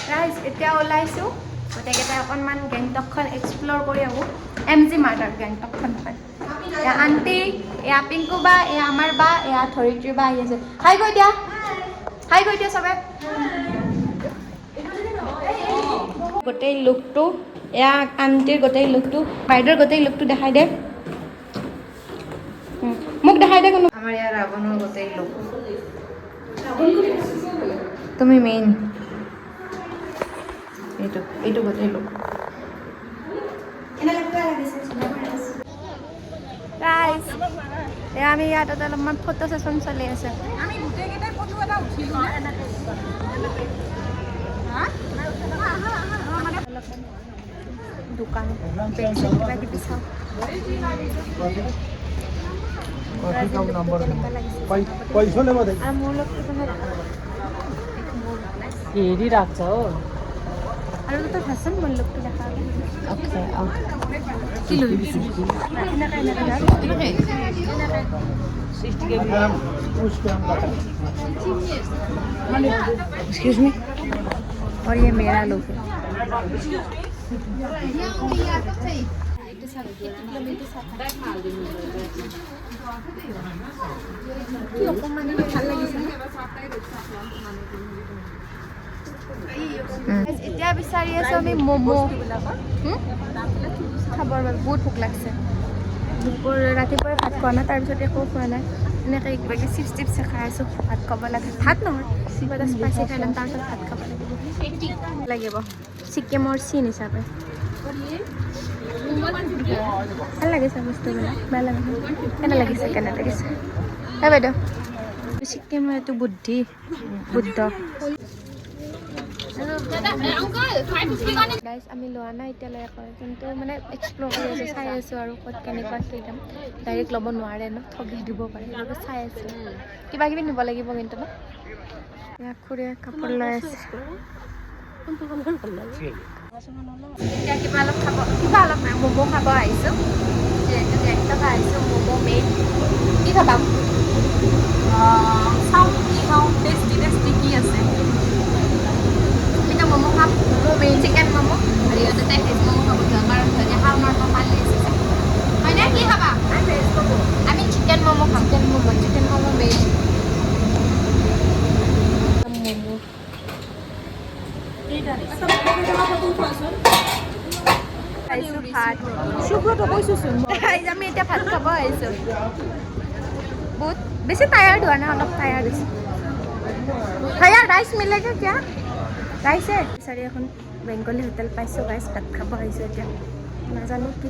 Guys এতিয়া ওলাইছোঁ গোটেইকেইটাই অকণমান গেংটকখন এক্সপ্ল'ৰ কৰি আহোঁ MG মাৰ্ট আৰু গেংটকখন হয় এয়া আণ্টি এয়া পিংকু বা এয়া আমাৰ বা এয়া ধৰিত্ৰী বা আহি আছে হাই কৈ দিয়া চবে গোটেই লুকটো এয়া আণ্টিৰ গোটেই লুকটো বাইদেউৰ গোটেই লুকটো দেখাই দে মোক দেখাই দে কোনো আমাৰ ইয়াৰ ৰাৱণৰ গোটেই লুক তুমি মেইন এইটো গোটেই লুক গাইজ এয়া আমি ইয়াত অলপমান ফটো ছেশ্যন চলি আছে আমি গোটেইকেইটাই ফটো এটা উঠিলোঁ দোকান কিবা কিবি চাওঁ মোৰ লগটো ৰাখছ আৰু তো ভাচোন মোৰ লগটো দেখা কি লৈ एक्सक्यूज मी और ये मेरा लुक है এতিয়া বিচাৰি আছোঁ আমি ম'ম' খাবৰ বাবে বহুত ভোক লাগিছে ৰাতিপুৱাই ভাত খোৱা নাই তাৰপিছত একো খোৱা নাই এনেকৈ কিবা কিবি চিপছ টিপছ খাই আছোঁ ভাত খাব লাগে ভাত নহয় কিবা এটা স্পাইচি খাই ল'ম তাৰপিছত ভাত খাব লাগিব চিকেমৰ চিন হিচাপে ভাল লাগিছে বস্তুবিলাক ভাল লাগিছে কেনে লাগিছে হে বাইদেউ চিকেমৰ এইটো বুদ্ধ গাইজ আমি লোৱা নাই এতিয়ালৈকে কিন্তু মানে এক্সপ্ল'ৰ কৰি আছোঁ চাই আছোঁ আৰু ক'ত কেনেকুৱা ফ্ৰীডম ডাইৰেক্ট ল'ব নোৱাৰে ন ঠগি দিব পাৰে সেইবোৰ চাই আছোঁ কিবা কিবি নিব লাগিব কিন্তু ন ইয়াক খুৰীয়ে কাপোৰ লৈ আছে এতিয়া কিবা অলপ ম'ম' খাব আহিছোঁ যিহেতু গেংটক আহিছোঁ ম'ম' মেইন কি খাবা চাওঁ কি খাওঁ টেষ্টি কি আছে ম'ম' খাম মেইন চিকেন ম'ম' আৰু ইহঁতে তাই ভেজ ম'ম' খাব কাৰণ সিহঁতে শাওনৰ পৰা পালি আছে হয়নে কি খাবা আমি চিকেন ম'ম' খাম চিকেন ম'ম' মেইন আমি এতিয়া ভাত খাব আহিছোঁ বহুত বেছি টায়াৰ্ড হোৱা নাই অলপ টায়াৰ্ড হৈছে ৰাইচ মিলেগে কিয়া গাইছে বিচাৰি এখন বেংগলী হোটেল পাইছোঁ গাইছ ভাত খাব আহিছোঁ এতিয়া নাজানো কি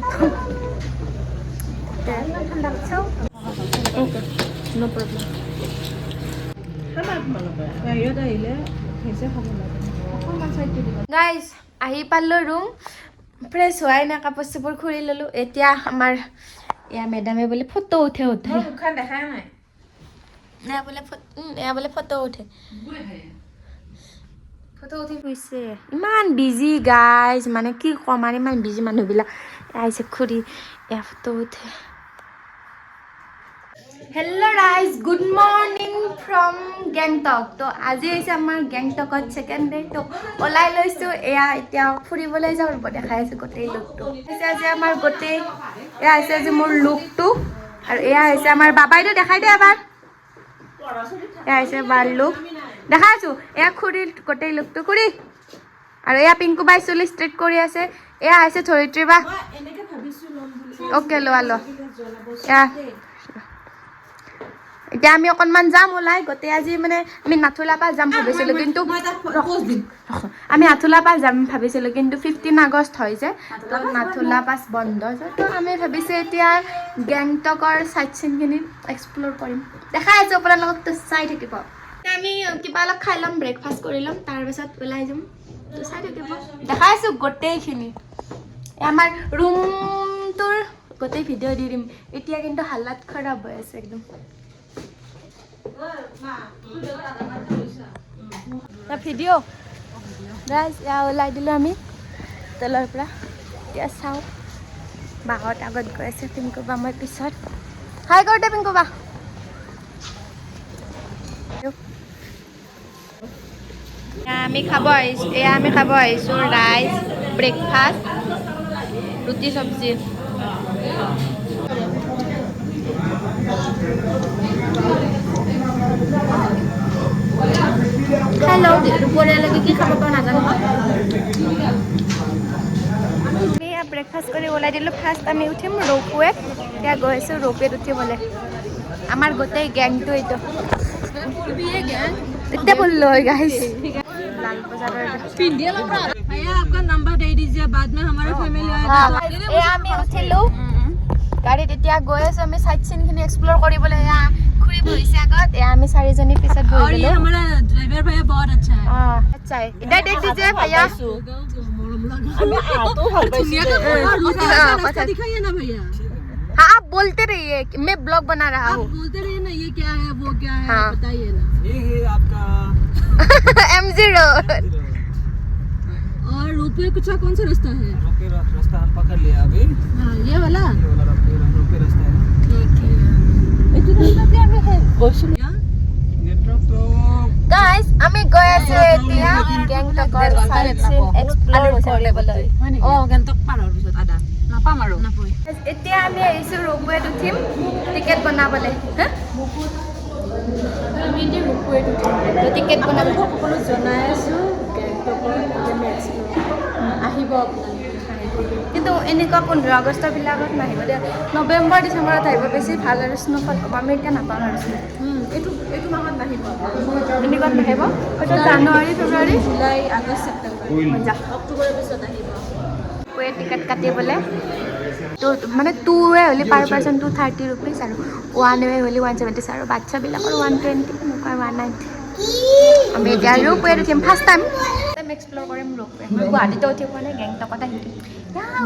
ঠাণ্ডা চাওঁ অ'কে ন' প্ৰব্লেম গাইজ আহি পালোঁ ৰুম ফ্ৰেছ হোৱাই নাই কাপোৰ চাপোৰ খুলি ল'লোঁ এতিয়া আমাৰ এয়া মেডামে বোলে ফটো উঠে দেখাই নাই এয়া বোলে ফটো উঠে ফটো উঠি গৈছে ইমান বিজি গাইজ মানে কি ক'ম আৰু ইমান বিজি মানুহবিলাক আহিছে খুৰী এয়া ফটো উঠে হেল্ল' ৰাইজ গুড মৰ্ণিং ফ্ৰম গেংটক তো আজি হৈছে আমাৰ গেংটকত ছেকেণ্ড ডে তো ওলাই লৈছোঁ এয়া এতিয়া ফুৰিবলৈ যাওঁ ৰ'ব দেখাই আছোঁ গোটেই লুকটো হৈছে আজি আমাৰ গোটেই এয়া হৈছে আজি মোৰ লুকটো আৰু এয়া হৈছে আমাৰ বাবাইটো দেখাই দে এবাৰ এয়া হৈছে বাৰ লুক দেখাই আছোঁ এয়া খুৰীৰ গোটেই লুকটো খুৰী আৰু এয়া পিংকু বাই চুলি ষ্ট্ৰেট কৰি আছে এয়া হৈছে ধৰিত্ৰী বা অ'কে লোৱা এয়া এতিয়া আমি অকণমান যাম ওলাই গোটেই আজি মানে আমি নাথুলা পাছ যাম ভাবিছিলোঁ কিন্তু আমি নাথুলা পাছ যাম ভাবিছিলোঁ কিন্তু 15 আগষ্ট হয় যে তো নাথুলা পাছ বন্ধ যে তো আমি ভাবিছোঁ এতিয়া গেংটকৰ চাইট চিনখিনি এক্সপ্ল'ৰ কৰিম দেখাই আছোঁ আপোনাৰ লগত চাই থাকিব আমি কিবা অলপ খাই ল'ম ব্ৰেকফাষ্ট কৰি ল'ম তাৰপিছত ওলাই যাম তো চাই থাকিব দেখাই আছোঁ গোটেইখিনি আমাৰ ৰুমটোৰ গোটেই ভিডিঅ' দি দিম এতিয়া কিন্তু হালাত খৰাব হৈ আছে একদম ভিডিঅ' গাইজ এয়া ওলাই দিলোঁ আমি তলৰ পৰা এতিয়া চাওঁ বাহঁত আগত গৈ আছে পিংকু বা মই পিছত হাই কৰোঁতে পিংকু বা আমি খাব আহিছোঁ ৰাইচ ব্ৰেকফাষ্ট ৰুটি চব্জি খাই লওঁ দুপৰীয়ালৈকে কি খাব পাৰোঁ নাজানো আমি ব্ৰেকফাষ্ট কৰি ওলাই দিলোঁ ফাৰ্ষ্ট আমি উঠিম ৰৌপৱেত এতিয়া গৈ আছোঁ ৰৌপৱেত উঠিবলৈ আমাৰ গোটেই গেংটো এইটো এতিয়া बोलो गाइस लाल बाजार भैया आपका नंबर दे दीजिए बाद में हमारे फैमिली आएगा ए আমি উঠিলো গাড়ীত এতিয়া গৈ আছো আমি সাইট সিনখিনি এক্সপ্লোৰ কৰিবলৈ या খুৰি বহিছে আগত এ আমি চাৰিজনী পিছত বহি গলো और हमारा ड्राइवर भैया बहुत अच्छा है अच्छा है इधर देख दीजिए भैया আমি आतो ভাল পাইছো दिखाइए ना भैया हाँ आप बोलते रहिए मैं ब्लॉग बना रहा हूँ बोलते रहिए ना ये क्या है वो क्या है हाँ। बताइए ना ये है आपका MG रोड और रुपये कुछ कौन सा रास्ता है रुपये रास्ता हम पकड़ लिया अभी हाँ ये वाला रुपये रास्ता है ठीक है इतना नदी में है गोशलिया नेटवर्क तो गाइस আমি গৈ আছো এতিয়া গেংটকৰ সাইট সিন এক্সপ্লোৰ কৰিবলৈ ও গেংটক পাৰৰ পিছত আদা নাপাম আৰু নাপাই এতিয়া আমি আহিছো ৰৌপৱেত উঠিম টিকেট বনাবলৈ হা আমি এতিয়া ৰৌপৱেত উঠিম তো টিকেট বনাবলৈ সকলো জনাই আছো গেংটকৰ আমি এক্সপ্লোৰ আহিব আপোনালোকে কিন্তু এনেকুৱা 15 আগষ্টবিলাকত নাহিব দে নৱেম্বৰ ডিচেম্বৰত আহিব বেছি ভাল আৰু স্নোফল হ'ব আমি এতিয়া নাপাম আৰু এইটো মাহত নাহিব এনেকুৱাত নাহিব হয়তো জানুৱাৰী ফেব্ৰুৱাৰী জুলাই আগষ্ট ছেপ্টেম্বৰ অক্টোবৰৰ পিছত আহিব वे टिकट काटिबले तो माने 2 वे होली पर पर्सन 230 रुपीस और 1 वे होली 170 और बाच्चा बिलाकर 120 नका 190 আমি এতিয়া ৰূপৱে উঠিম ফাৰ্ষ্ট টাইম এক্সপ্লোৰ কৰিম ৰূপৱে মই গুৱাহাটীতে উঠি পোৱা নাই গেংটকত আহিম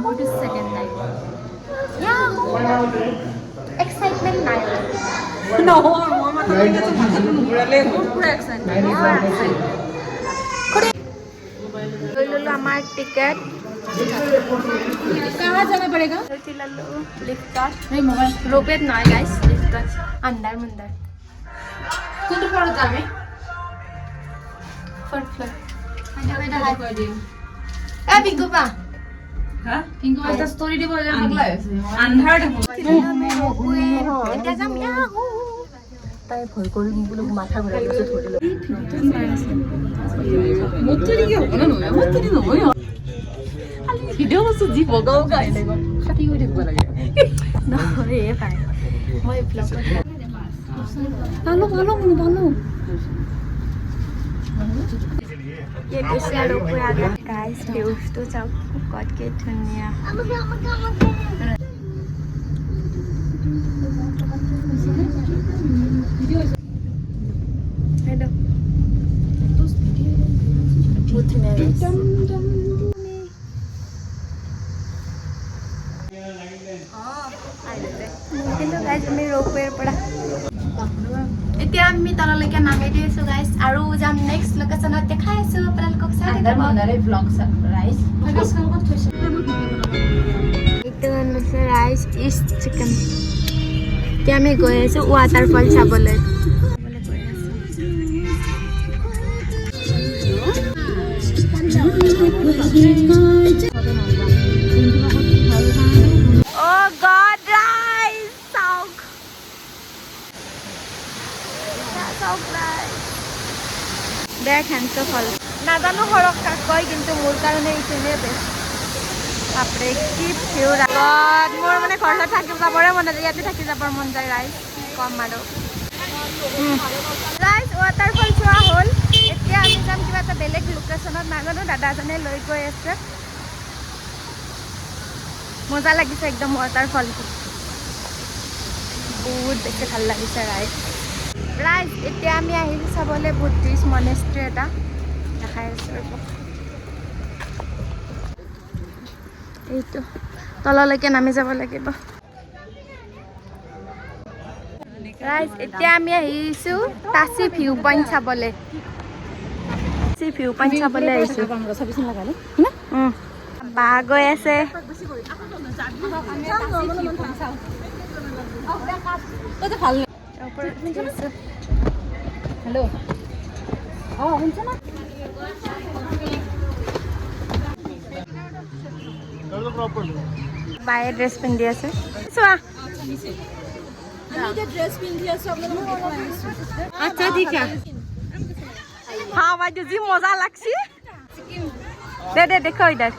go to second time excitement নাই নো মই মাথা লাগেছে মাথাটো নুঘুৰালে পুৰা এক্সাইটমেন্ট লৈ ললো আমাৰ টিকেট कहाँ जाना पड़ेगा नहीं मोबाइल रोपेट ना गाइस लिफ्ट अंदर मंदर कौन फ्लोर जामे फोर्थ फ्लोर आइडा हाई कर दियो ए पिंकू पा हां पिंकू पा स्टोरी दे बोले पगला है अंधार এটা যাম ইয়াহু তাই ভয় কৰি বলে মাথা ঘুৰাই গৈছে থৰি লৈ মতৰি কি হ'ব না মতৰি নহয় ভিডিও বস্তু জি বগাও গাই লাগিব খাটি হৈ থাকিব লাগে নহয় এ পাই মই ব্লগ পালো ये पिछला लोग को आ गया गाइस व्यूज तो सब गॉड के दुनिया हेलो কিন্তু গাইজ আমি ৰৌপৱেৰ পৰা এতিয়া আমি তললৈকে নামি দি আছো গাইজ আৰু যাম নেক্সট লোকেশ্যনত দেখাই আছো আপোনালোকক চাই থাকিব ব্লগ সাৰপ্ৰাইজ এইটো আছে ৰাইচ ইজ চিকেন এতিয়া আমি গৈ আছো ৱাটাৰফল চাবলৈ Oh God, guys! So nice. There can so fall. নাজানো হৰক কাকয় কিন্তু মোৰ কাৰণে ইখিনি বেষ্ট বাপৰে কি ভিউ গড মোৰ মানে ঘৰত থাকি যাবৰে মন যায় ইয়াতে থাকি যাবৰ মন যায় ৰাইজ কম আৰু ৰাইজ ৱাটাৰফল চোৱা হ'ল এতিয়া আমি যাম কিবা এটা বেলেগ লোকেশ্যনত নাজানো দাদাজনে লৈ গৈ আছে মজা লাগিছে একদম ৱাটাৰফলটো বহুত বেছি ভাল লাগিছে ৰাইজ এতিয়া আমি আহিছোঁ চাবলৈ বুদ্ধিষ্ট মনেষ্ট্ৰী এটা দেখাই আছোঁ এইটো তললৈকে নামি যাব লাগিব ৰাইজ এতিয়া আমি আহিছোঁ তাচি ভিউ পইণ্ট চাবলৈ আহিছোঁ বা গৈ আছে হেল্ল' বায়ে ড্ৰেছ পিন্ধি আছে চোৱা আচ্ছা ঠিক আছে हाँ बाजू जी मजा লাগছি দে দে দেখো ইদার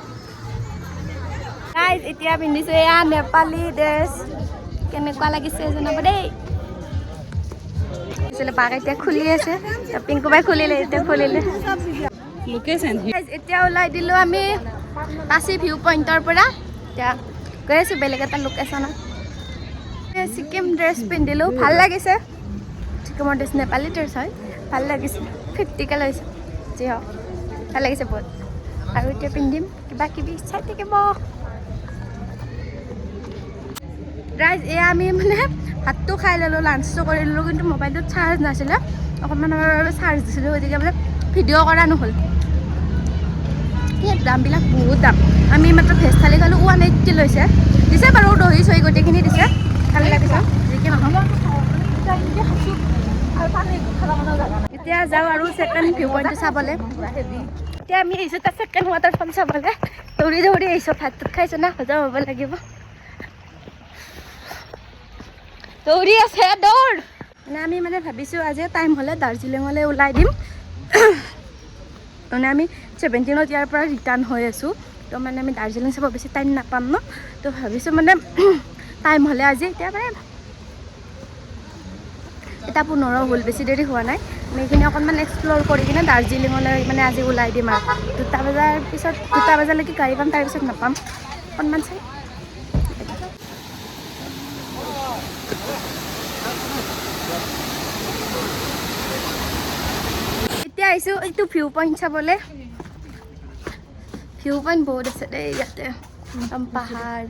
গাইজ এতিয়া পিন্ধিছো এয়া নেপালী ড্ৰেছ কেনেকুৱা লাগিছে জনাব দেই আসলে বাগ এতিয়া খুলি আছে পিংকু বাই খুলিলে এতিয়া খুলিলে লোকেশন এতিয়া ওলাই দিলো আমি কাশী ভিউ পইণ্টৰ পৰা এতিয়া গৈ আছো বেলেগ এটা লোকেশনত সিকিম ড্ৰেছ পিন্ধিলো ভাল লাগিছে সিকিমৰ ড্ৰেছ নেপালী ড্ৰেছ হয় ভাল লাগিছে 50কে লৈছে যি হওক ভাল লাগিছে বহুত আৰু এতিয়া পিন্ধিম কিবা কিবি চাই থাকিব গাইজ এয়া আমি মানে ভাতটো খাই ল'লোঁ লাঞ্চটো কৰি ল'লোঁ কিন্তু মোবাইলটোত চাৰ্জ নাছিলে অকণমান চাৰ্জ দিছিলোঁ গতিকে মানে ভিডিঅ' কৰা নহ'ল দামবিলাক বহুত দাম আমি মাত্ৰ ভেজ থালি খালোঁ 180 লৈছে দিছে বাৰু দহি চহি গোটেইখিনি দিছে ভাল লাগিছে যিকি নহ'ব এতিয়া যাওঁ আৰু ছেকেণ্ড ভিউ পইণ্টটো চাবলৈ এতিয়া আমি আহিছোঁ তাত ছেকেণ্ড ৱাটাৰফল চাবলৈ দৌৰি দৌৰি আহিছোঁ ভাতটোত খাইছোঁ না হজম হ'ব লাগিব দৌৰি আছে দৌৰ মানে আমি মানে ভাবিছোঁ আজি টাইম হ'লে দাৰ্জিলিঙলৈ ওলাই দিম মানে আমি 17ত ইয়াৰ পৰা ৰিটাৰ্ণ হৈ আছোঁ তো মানে আমি দাৰ্জিলিং চাব বেছি টাইম নাপাম ন তো ভাবিছোঁ মানে টাইম হ'লে আজি এতিয়া মানে এটা 15 হ'ল বেছি দেৰি হোৱা নাই আমি এইখিনি অকণমান এক্সপ্ল'ৰ কৰি কিনে দাৰ্জিলিঙলৈ মানে আজি ওলাই দিম আৰু 2টা বজাৰ পিছত 2টা বজালৈকে গাড়ী পাম তাৰপিছত নাপাম অকণমান চাই এতিয়া আহিছোঁ এইটো ভিউ পইণ্ট চাবলৈ ভিউ পইণ্ট বহুত আছে দেই ইয়াতে একদম পাহাৰ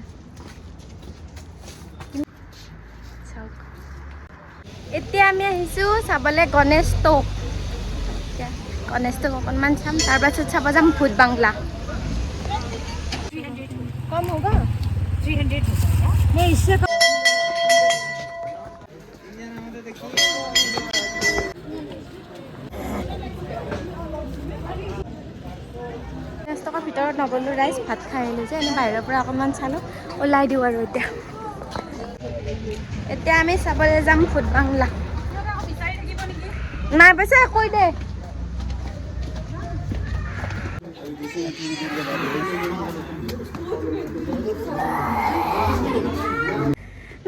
এতিয়া আমি আহিছোঁ চাবলৈ গণেশটোক গণেশটোক অকণমান চাম তাৰপাছত চাব যাম ভূত বাংলা কম হ'ব 300 নে ইচ্ছে টকাৰ ভিতৰত নগ'লোঁ ৰাইজ ভাত খাই আহিলোঁ যে এনেই বাহিৰৰ পৰা অকণমান চালোঁ ওলাই দিওঁ আৰু এতিয়া আমি চাবলৈ যাম ভূত বাংলা নাই পাইছে কৈ দে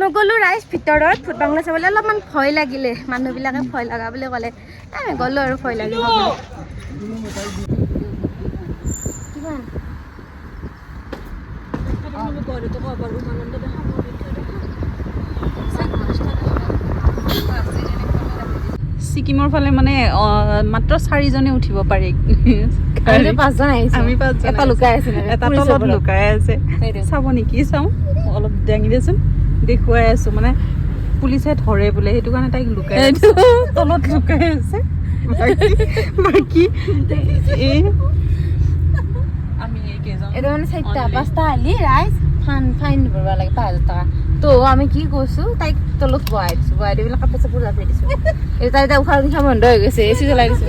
নগ'লোঁ ৰাইজ ভিতৰত ভূত বাংলা চাবলৈ অলপমান ভয় লাগিলে মানুহবিলাকে ভয় লগা বুলি ক'লে গ'লোঁ আৰু ভয় লাগিব সিকিমৰ ফালে মানে মাত্ৰ 4জনে উঠিব পাৰি আমি 5জন আহিছোঁ আমি 5জন এটা লুকাই আছে এটা তলত লুকাই আছে চাব নেকি চাওঁ অলপ দাঙি দেচোন দেখুৱাই আছো মানে পুলিচে ধৰে বোলে সেইটো কাৰণে তাইক লুকাই আছে তলত লুকাই আছে বাকি আমি এইকেইজন এটা মানে 4টা 5টা আলি ৰাইজ ফাইন ভৰিব লাগে 5000 টকা তো আমি কি কৈছোঁ তাইক তলত বহাই দিছোঁ বহাই দি পেলাই কাপোৰ চাপোৰ জাপি দিছোঁ তাই এতিয়া উশাহ নিশাহ বন্ধ হৈ গৈছে এচি চলাই দিছোঁ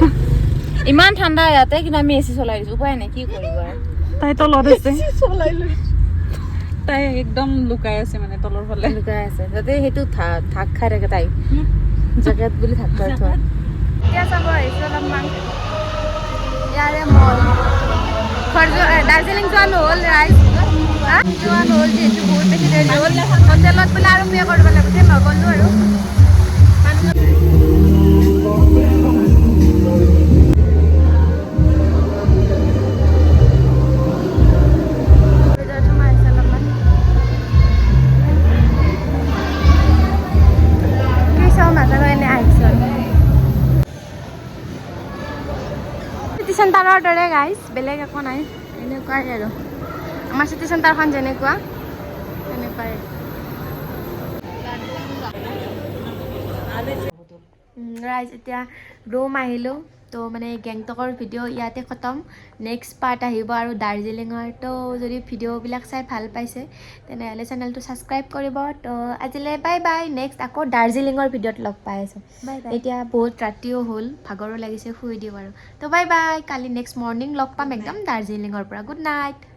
ইমান ঠাণ্ডা ইয়াতে কিন্তু আমি এচি চলাই দিছোঁ উপায় নাই কি কৰিব আৰু তাই তলত আছে তাই একদম লুকাই আছে মানে তলৰ ফালে লুকাই আছে যাতে সেইটো ধাক খাই থাকে তাই জেকেট বুলি ধাক খাই থোৱা এতিয়া চাব আহিছোঁ অলপমান ইয়াৰে মল দাৰ্জিলিং যোৱা নহ'ল ৰাইজ যোৱা নহ'ল যিহেতু বহুত বেছি দেৰি হ'ল হোটেলত বোলে আৰু পে' কৰিব লাগিব নগ'লোঁ আৰু চিটি চেণ্টাৰৰ দৰে গাইজ বেলেগ একো নাই এনেকুৱাই আৰু আমাৰ চিটি চেণ্টাৰখন যেনেকুৱা তেনেকুৱাই ৰাইজ এতিয়া ৰুম আহিলোঁ তো মানে গেংটকৰ ভিডিঅ' ইয়াতে খতম নেক্সট পাৰ্ট আহিব আৰু দাৰ্জিলিঙৰ তো যদি ভিডিঅ'বিলাক চাই ভাল পাইছে তেনেহ'লে চেনেলটো ছাবস্ক্ৰাইব কৰিব তো আজিলৈ বাই বাই নেক্সট আকৌ দাৰ্জিলিঙৰ ভিডিঅ'ত লগ পাই আছোঁ এতিয়া বহুত ৰাতিও হ'ল ভাগৰো লাগিছে শুই দিওঁ আৰু তো বাই বাই কালি নেক্সট মৰ্ণিং লগ পাম একদম দাৰ্জিলিঙৰ পৰা গুড নাইট